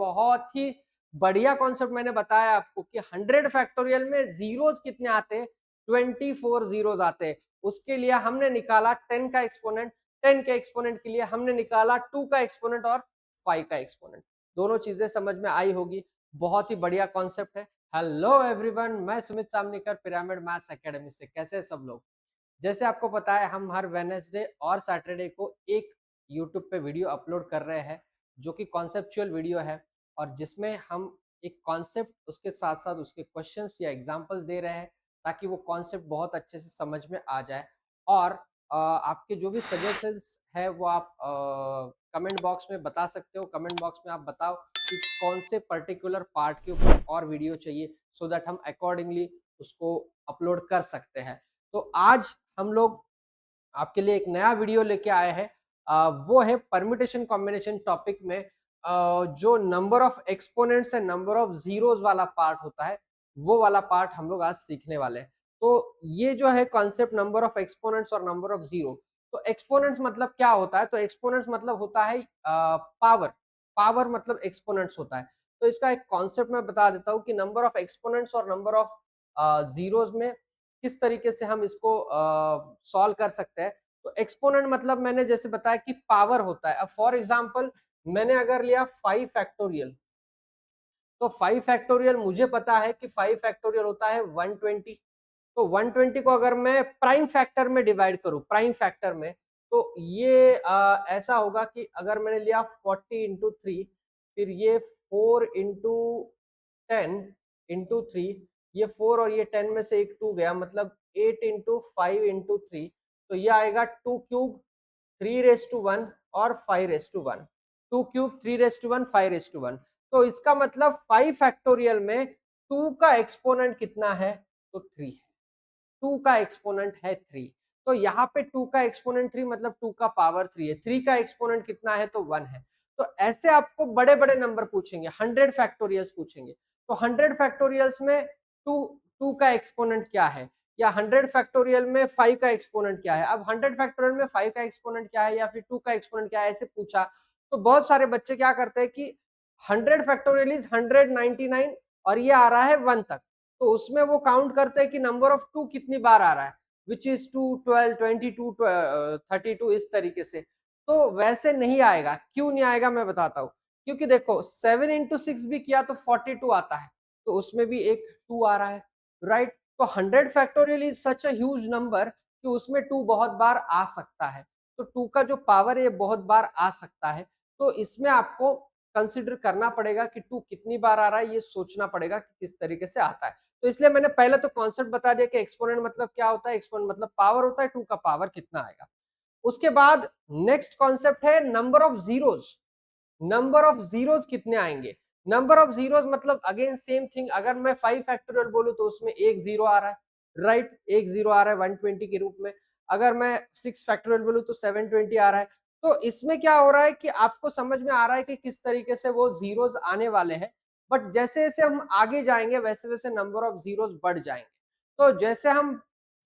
बहुत ही बढ़िया कॉन्सेप्ट मैंने बताया आपको कि 100 फैक्टोरियल में जीरोज कितने आते हैं, 24 जीरोज आते हैं। उसके लिए हमने निकाला 10 का एक्सपोनेंट, 10 के एक्सपोनेंट के लिए हमने निकाला 2 का एक्सपोनेंट और 5 का एक्सपोनेंट। दोनों चीजें समझ में आई होगी, बहुत ही बढ़िया कॉन्सेप्ट है। हेलो एवरीवन, मैं सुमित सामनीकर पिरामिड मैथ्स एकेडमी से। कैसे हैं सब लोग? जैसे आपको पता है हम हर वेडनेसडे और सैटरडे को एक यूट्यूब पे वीडियो अपलोड कर रहे हैं जो कि कॉन्सेप्चुअल वीडियो है और जिसमें हम एक कॉन्सेप्ट उसके साथ साथ उसके क्वेश्चंस या एग्जांपल्स दे रहे हैं ताकि वो कॉन्सेप्ट बहुत अच्छे से समझ में आ जाए। और आपके जो भी सजेशंस है वो आप कमेंट बॉक्स में बता सकते हो। कमेंट बॉक्स में आप बताओ कि कौन से पर्टिकुलर पार्ट के ऊपर और वीडियो चाहिए, सो दैट हम अकॉर्डिंगली उसको अपलोड कर सकते हैं। तो आज हम लोग आपके लिए एक नया वीडियो लेके आए हैं। वो है परम्यूटेशन कॉम्बिनेशन टॉपिक में जो number of exponents and number of zeros वाला पार्ट होता है, वो वाला पार्ट हम लोग आज सीखने वाले हैं। तो ये जो है कॉन्सेप्ट नंबर ऑफ एक्सपोनेंट्स और नंबर ऑफ जीरो, तो एक्सपोनेंट्स मतलब क्या होता है? तो एक्सपोनेंट्स मतलब होता है पावर। पावर मतलब एक्सपोनेंट्स होता है। तो इसका एक कॉन्सेप्ट मैं बता देता हूँ कि नंबर ऑफ एक्सपोनेंट्स और नंबर ऑफ जीरोस में किस तरीके से हम इसको सॉल्व कर सकते हैं। तो एक्सपोनेंट मतलब मैंने जैसे बताया कि पावर होता है। अब फॉर एग्जांपल मैंने अगर लिया 5 फैक्टोरियल, तो 5 फैक्टोरियल मुझे पता है कि 5 फैक्टोरियल होता है 120। तो 120 को अगर मैं प्राइम फैक्टर में डिवाइड करूं, प्राइम फैक्टर में, तो ये ऐसा होगा कि अगर मैंने लिया 40 इंटू 3, फिर ये 4 इंटू 10 इंटू 3, ये 4 और ये 10 में से एक 2 गया, मतलब 8 इंटू 5 इंटू 3, तो ये आएगा 2 क्यूब 3 रेस टू 1 और 5 raise to 1। 2 cube 3 raise to 1 5 raise to 1। तो इसका मतलब 5 फैक्टोरियल में 2 का एक्सपोनेंट कितना है? तो 3 है। 2 का एक्सपोनेंट है 3। तो यहाँ पे 2 का एक्सपोनेंट 3 मतलब 2 का पावर 3 है। 3 का एक्सपोनेंट कितना है? तो 1 है। तो ऐसे आपको बड़े बड़े नंबर पूछेंगे, 100 फैक्टोरियल्स पूछेंगे, तो 100 फैक्टोरियल्स में 2 2 का एक्सपोनेंट क्या है, या 100 फैक्टोरियल में 5 का एक्सपोनेंट क्या है। अब 100 फैक्टोरियल में 5 का एक्सपोनेंट क्या है या फिर 2 का एक्सपोनेंट क्या है, ऐसे पूछा तो बहुत सारे बच्चे क्या करते हैं कि 100 फैक्टोरियल इज 199 और ये आ रहा है 1 तक, तो उसमें वो काउंट करते हैं कि नंबर ऑफ 2 कितनी बार आ रहा है, विच इज 2 12 22 32, इस तरीके से। तो वैसे नहीं आएगा। क्यों नहीं आएगा मैं बताता हूँ। क्योंकि देखो 7 इंटू 6 भी किया तो 42 आता है, तो उसमें भी एक 2 आ रहा है, राइट। तो 100 factorial is such a huge number कि उसमें 2 बहुत बार आ सकता है। तो 2 का जो पावर है ये बहुत बार आ सकता है। तो इसमें आपको कंसिडर करना पड़ेगा कि 2 कितनी बार आ रहा है, ये सोचना पड़ेगा कि किस तरीके से आता है। तो इसलिए मैंने पहले तो कॉन्सेप्ट बता दिया कि एक्सपोनेंट मतलब क्या होता है। एक्सपोनेंट मतलब पावर होता है, 2 का पावर कितना आएगा। उसके बाद नेक्स्ट कॉन्सेप्ट है number of zeros. Number of zeros कितने आएंगे? नंबर ऑफ जीरोस मतलब अगेन सेम थिंग। अगर मैं 5 फैक्टोरियल बोलूं तो उसमें एक जीरो आ रहा है, राइट, एक जीरो आ रहा है 120 के रूप में। अगर मैं 6 फैक्टोरियल बोलूं तो 720 आ रहा है। तो इसमें क्या हो रहा है कि आपको समझ में आ रहा है कि किस तरीके से वो जीरोस आने वाले हैं। बट जैसे जैसे हम आगे जाएंगे वैसे वैसे नंबर ऑफ जीरोस बढ़ जाएंगे। तो जैसे हम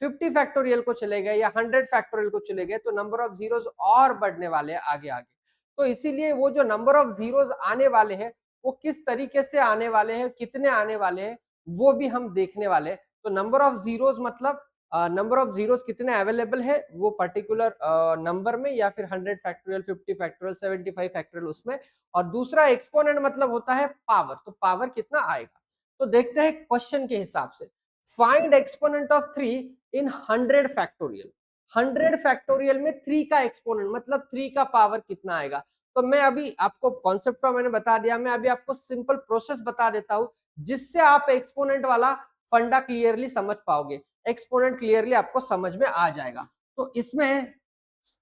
50 फैक्टोरियल को चले गए या 100 फैक्टोरियल को चले गए तो नंबर ऑफ जीरोस और बढ़ने वाले हैं आगे आगे। तो इसीलिए वो जो नंबर ऑफ जीरोस आने वाले हैं वो किस तरीके से आने वाले हैं, कितने आने वाले हैं, वो भी हम देखने वाले हैं। तो नंबर ऑफ जीरोस मतलब नंबर ऑफ जीरोस कितने अवेलेबल है वो पर्टिकुलर नंबर में, या फिर 100 फैक्टोरियल 50 फैक्टोरियल 75 फैक्टोरियल उसमें। और दूसरा एक्सपोनेंट मतलब होता है पावर। तो पावर कितना आएगा, तो देखते हैं क्वेश्चन के हिसाब से। Find exponent of 3 in 100 factorial. 100 factorial में 3 का एक्सपोनेंट मतलब 3 का पावर कितना आएगा। तो मैं अभी आपको कॉन्सेप्ट तो मैंने बता दिया, मैं अभी आपको सिंपल प्रोसेस बता देता हूं जिससे आप एक्सपोनेंट वाला फंडा क्लियरली समझ पाओगे, एक्सपोनेंट क्लियरली आपको समझ में आ जाएगा। तो इसमें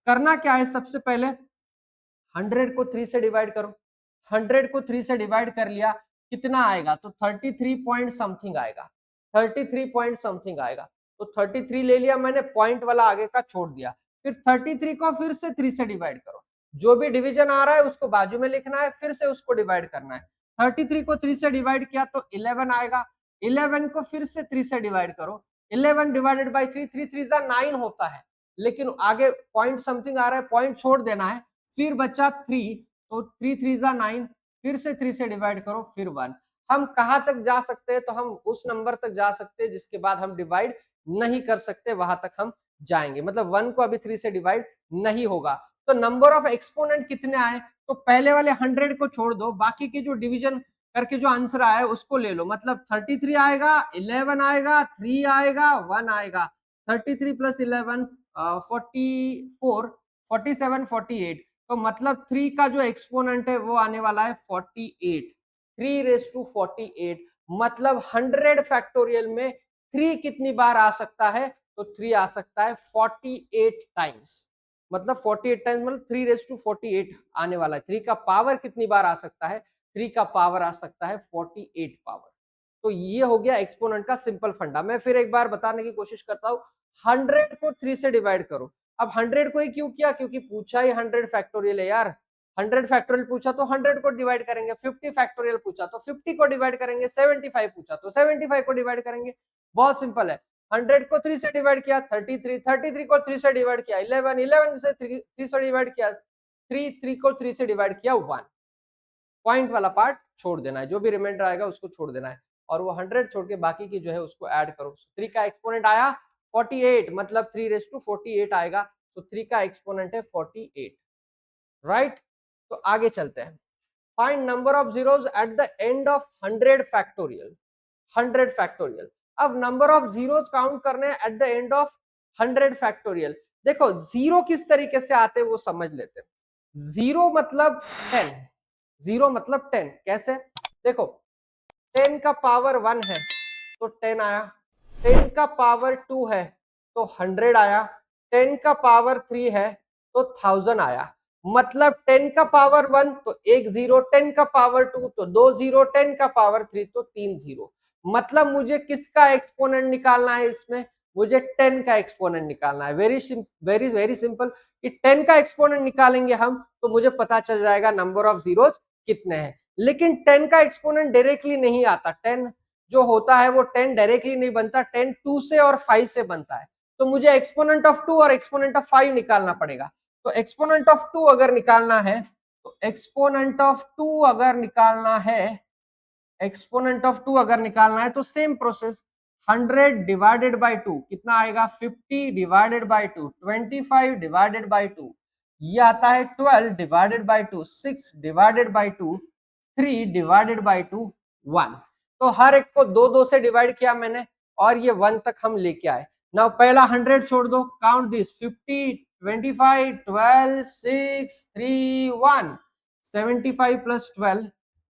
करना क्या है, सबसे पहले 100 को 3 से डिवाइड करो। 100 को 3 से डिवाइड कर लिया, कितना आएगा, तो 33 पॉइंट समथिंग आएगा। 33 पॉइंट समथिंग आएगा। तो 33 ले लिया मैंने, पॉइंट वाला आगे का छोड़ दिया। फिर 33 को फिर से 3 से डिवाइड करो। जो भी डिवीजन आ रहा है उसको बाजू में लिखना है, फिर से उसको डिवाइड करना है। 33 को 3 से डिवाइड किया तो 11 आएगा। 11 को फिर से 3 से डिवाइड करो। 11 डिवाइडेड बाई 3, 3 3 9 होता है, लेकिन आगे पॉइंट समथिंग आ रहा है, पॉइंट छोड़ देना है। फिर बचा 3, तो 3 3 9, फिर से 3 से डिवाइड करो, फिर 1। हम कहाँ तक जा सकते हैं? तो हम उस नंबर तक जा सकते हैं जिसके बाद हम डिवाइड नहीं कर सकते, वहां तक हम जाएंगे। मतलब 1 को अभी 3 से डिवाइड नहीं होगा। तो नंबर ऑफ एक्सपोनेंट कितने आए? तो पहले वाले 100 को छोड़ दो, बाकी की जो डिवीजन करके जो आंसर आया है उसको ले लो। मतलब 33 आएगा, 11 आएगा, 3 आएगा, 1 आएगा। 33 प्लस 11 44, 47, 48। तो मतलब 3 का जो एक्सपोनेंट है वो आने वाला है 48, 3 raised to 48। मतलब 100 फैक्टोरियल में 3 कितनी बार आ सकता है? तो 3 आ सकता है 48 टाइम्स। मतलब 48 टाइम्स मतलब 3 raised to 48 आने वाला है। 3 का पावर कितनी बार आ सकता है? 3 का पावर आ सकता है 48 पावर। तो ये हो गया एक्सपोनेंट का सिंपल फंडा। मैं फिर एक बार बताने की कोशिश करता हूँ। 100 को 3 से डिवाइड करो। अब 100 को ही क्यों किया? क्योंकि पूछा ही 100 फैक्टोरियल है यार। 100 फैक्टोरियल पूछा तो 100 को डिवाइड करेंगे। 50 फैक्टोरियल पूछा तो 50 को डिवाइड करेंगे। 75 पूछा तो 75 को डिवाइड करेंगे। बहुत सिंपल है। 100 को 3 से डिवाइड किया 33, 33 को 3 से डिवाइड किया 11, 11 से 3 से डिवाइड किया 3, 3 को 3 से डिवाइड किया 1। पॉइंट वाला पार्ट छोड़ देना है, जो भी रिमाइंडर आएगा उसको छोड़ देना है, और वो 100 छोड़ के बाकी की जो है उसको ऐड करो। 3 का एक्सपोनेंट आया 48, मतलब 3 raised to 48 आएगा। तो 3 का एक्सपोनेंट है 48, राइट। तो आगे चलते हैं। Find number of zeros at the end of 100 factorial. 100 factorial. अब नंबर ऑफ जीरोस काउंट करने हैं at the end of 100 factorial. देखो जीरो किस तरीके से आते हैं वो समझ लेते हैं। जीरो मतलब 10, जीरो मतलब 10। कैसे? देखो 10 का पावर 1 है तो 10 आया, 10 का पावर 2 है तो 100 आया, 10 का पावर 3 है तो 1000 आया। मतलब 10 का पावर 1 तो 1 जीरो, 10 का पावर 2 तो 2 जीरो, 10 का पावर 3 तो 3 जीरो। मतलब मुझे किसका एक्सपोनेंट निकालना है? इसमें मुझे 10 का एक्सपोनेंट निकालना है। वेरी वेरी सिंपल कि 10 का एक्सपोनेंट निकालेंगे हम तो मुझे पता चल जाएगा नंबर ऑफ जीरोस कितने हैं। लेकिन 10 का एक्सपोनेंट डायरेक्टली नहीं आता। 10 जो होता है वो 10 डायरेक्टली नहीं बनता, 10 2 से और 5 से बनता है। तो मुझे एक्सपोनेंट ऑफ 2 और एक्सपोनेंट ऑफ 5 निकालना पड़ेगा। तो एक्सपोनेंट ऑफ 2 अगर निकालना है, तो एक्सपोनेंट ऑफ 2 अगर निकालना है, एक्सपोनेंट ऑफ 2 अगर निकालना है तो सेम प्रोसेस। 100 डिवाइडेड बाय 2 कितना आएगा? 50 डिवाइडेड बाय 2, 25 डिवाइडेड बाय 2, ये आता है 12 divided by 2, 6 divided by 2, 3 divided by 2, 1। तो हर एक को 2 से डिवाइड किया मैंने और ये 1 तक हम लेके आए। नाउ पहला 100 छोड़ दो, count this 50, 25, 12, 6, 3, 1। 75 plus 12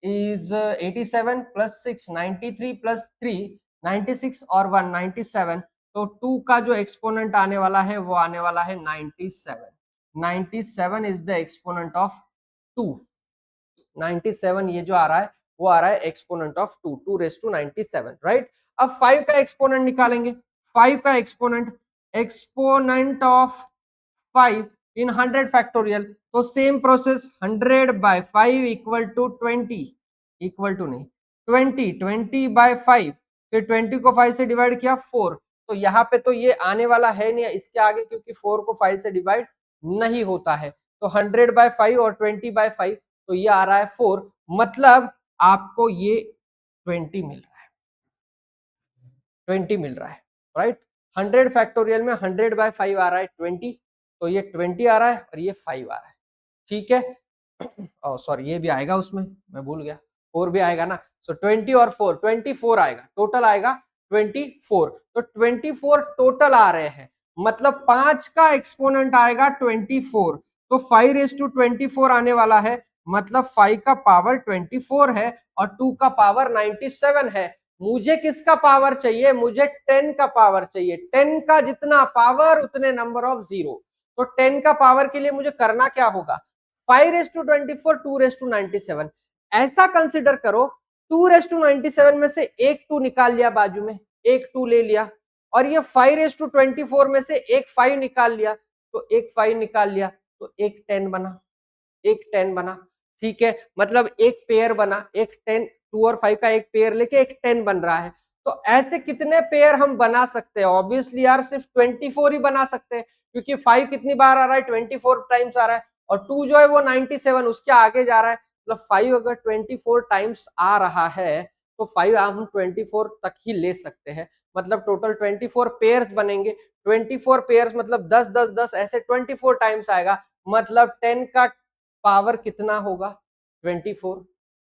is 87 plus 6, 93 plus 3, 96 और 1, 97। तो 2 का जो एक्सपोनेंट आने वाला है वो आने वाला है 97। 97 इज द एक्सपोनेंट ऑफ 2। 97 ये जो आ रहा है वो आ रहा है exponent of 2, 2 raised to 97, right. अब 5 का एक्सपोनेंट निकालेंगे। 5 का exponent, exponent of 5 in 100 factorial. तो same process, 100 by 5 equal to 20, equal to नहीं 20, 20 by 5, फिर 20 को 5 से डिवाइड किया 4। तो यहाँ पे तो ये आने वाला है नहीं इसके आगे, क्योंकि 4 को 5 से डिवाइड नहीं होता है। तो 100 by 5 और 20 by 5, तो ये आ रहा है 4। मतलब आपको ये 20 मिल रहा है, 20 मिल रहा है, राइट। 100 फैक्टोरियल में 100 by 5 आ रहा है 20, तो ये 20 आ रहा है और ये 5 आ रहा है, ठीक है। सॉरी ये भी आएगा उसमें, मैं भूल गया, 4 भी आएगा ना। सो 20 और 4, 24 आएगा, टोटल आएगा 24। तो 24 टोटल आ रहे हैं, मतलब 5 का एक्सपोनेंट आएगा 24। तो 5 raised to 24 आने वाला है, मतलब 5 का पावर 24 है और 2 का पावर 97 है। मुझे किसका पावर चाहिए? मुझे 10 का पावर चाहिए। 10 का जितना पावर उतने नंबर ऑफ जीरो। तो 10 का पावर के लिए मुझे करना क्या होगा? 5 raised to 24, 2 raised to 97। ऐसा कंसिडर करो 2 raised to 97 में से एक 2 निकाल लिया, बाजू में एक 2 ले लिया, और ये 5 raised to 24 में से एक 5 निकाल लिया, तो एक 5 निकाल लिया तो एक 10 बना, एक 10 बना, ठीक है। मतलब एक पेयर बना, एक 10, 2 और 5 का एक पेयर लेके एक 10 बन रहा है। तो ऐसे कितने पेयर हम बना सकते हैं? ऑब्वियसली यार सिर्फ 24 ही बना सकते हैं, क्योंकि 5 कितनी बार आ रहा है? 24 टाइम्स आ रहा है, और 2 जो है वो 97 उसके आगे जा रहा है, मतलब 5 अगर 24 टाइम्स आ रहा है तो 5 हम 24 तक ही ले सकते हैं, मतलब टोटल 24 पेयर्स बनेंगे। 24 पेयर्स मतलब 10 10 10 ऐसे 24 टाइम्स आएगा, मतलब 10 का पावर कितना होगा 24,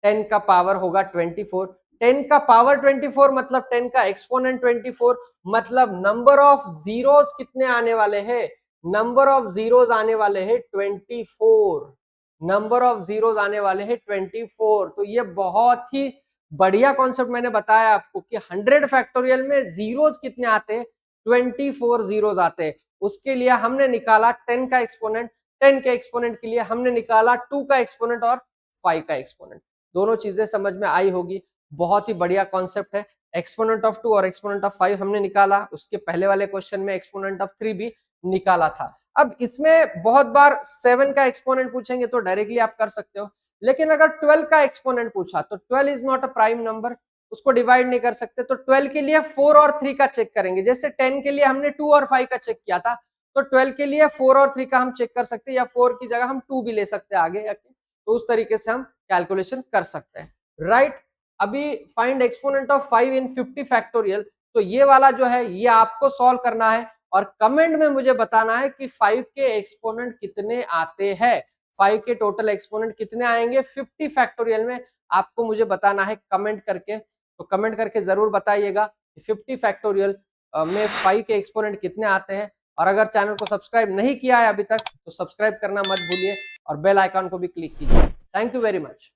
10 का पावर होगा 24, 10 का पावर 24 मतलब 10 का एक्सपोनेंट 24, मतलब नंबर ऑफ जीरोस कितने आने वाले हैं, नंबर ऑफ जीरोस आने वाले हैं 24, नंबर ऑफ जीरोस आने वाले हैं 24। तो ये बहुत ही बढ़िया कॉन्सेप्ट मैंने बताया आपको कि 100 फैक्टोरियल में जीरोस कितने आते हैं, 24 जीरोस आते हैं। उसके लिए हमने निकाला 10 का एक्सपोनेंट, 10 के एक्सपोनेंट के लिए हमने निकाला 2 का एक्सपोनेंट और 5 का एक्सपोनेंट। दोनों चीजें समझ में आई होगी, बहुत ही बढ़िया कॉन्सेप्ट है। एक्सपोनेंट ऑफ 2 और एक्सपोनेंट ऑफ 5 हमने निकाला, उसके पहले वाले क्वेश्चन में एक्सपोनेंट ऑफ 3 भी निकाला था। अब इसमें बहुत बार 7 का एक्सपोनेंट पूछेंगे तो डायरेक्टली आप कर सकते हो, लेकिन अगर 12 का एक्सपोनेंट पूछा तो 12 is not a prime number, उसको डिवाइड नहीं कर सकते, तो 12 के लिए 4 और 3 का चेक करेंगे। जैसे 10 के लिए हमने 2 और 5 का चेक किया था, तो 12 के लिए 4 और 3 का हम चेक कर सकते हैं, या 4 की जगह हम 2 भी ले सकते हैं आगे, तो उस तरीके से हम कैलकुलेशन कर सकते हैं, राइट। अभी find exponent of 5 in 50 factorial, तो ये वाला जो है ये आपको सॉल्व करना है और कमेंट में मुझे बताना है कि 5 के एक्सपोनेंट कितने आते हैं, 5 के टोटल एक्सपोनेंट कितने आएंगे 50 फैक्टोरियल में, आपको मुझे बताना है कमेंट करके। तो कमेंट करके जरूर बताइएगा कि 50 फैक्टोरियल में 5 के एक्सपोनेंट कितने आते हैं। और अगर चैनल को सब्सक्राइब नहीं किया है अभी तक तो सब्सक्राइब करना मत भूलिए और बेल आइकन को भी क्लिक कीजिए। Thank you very much.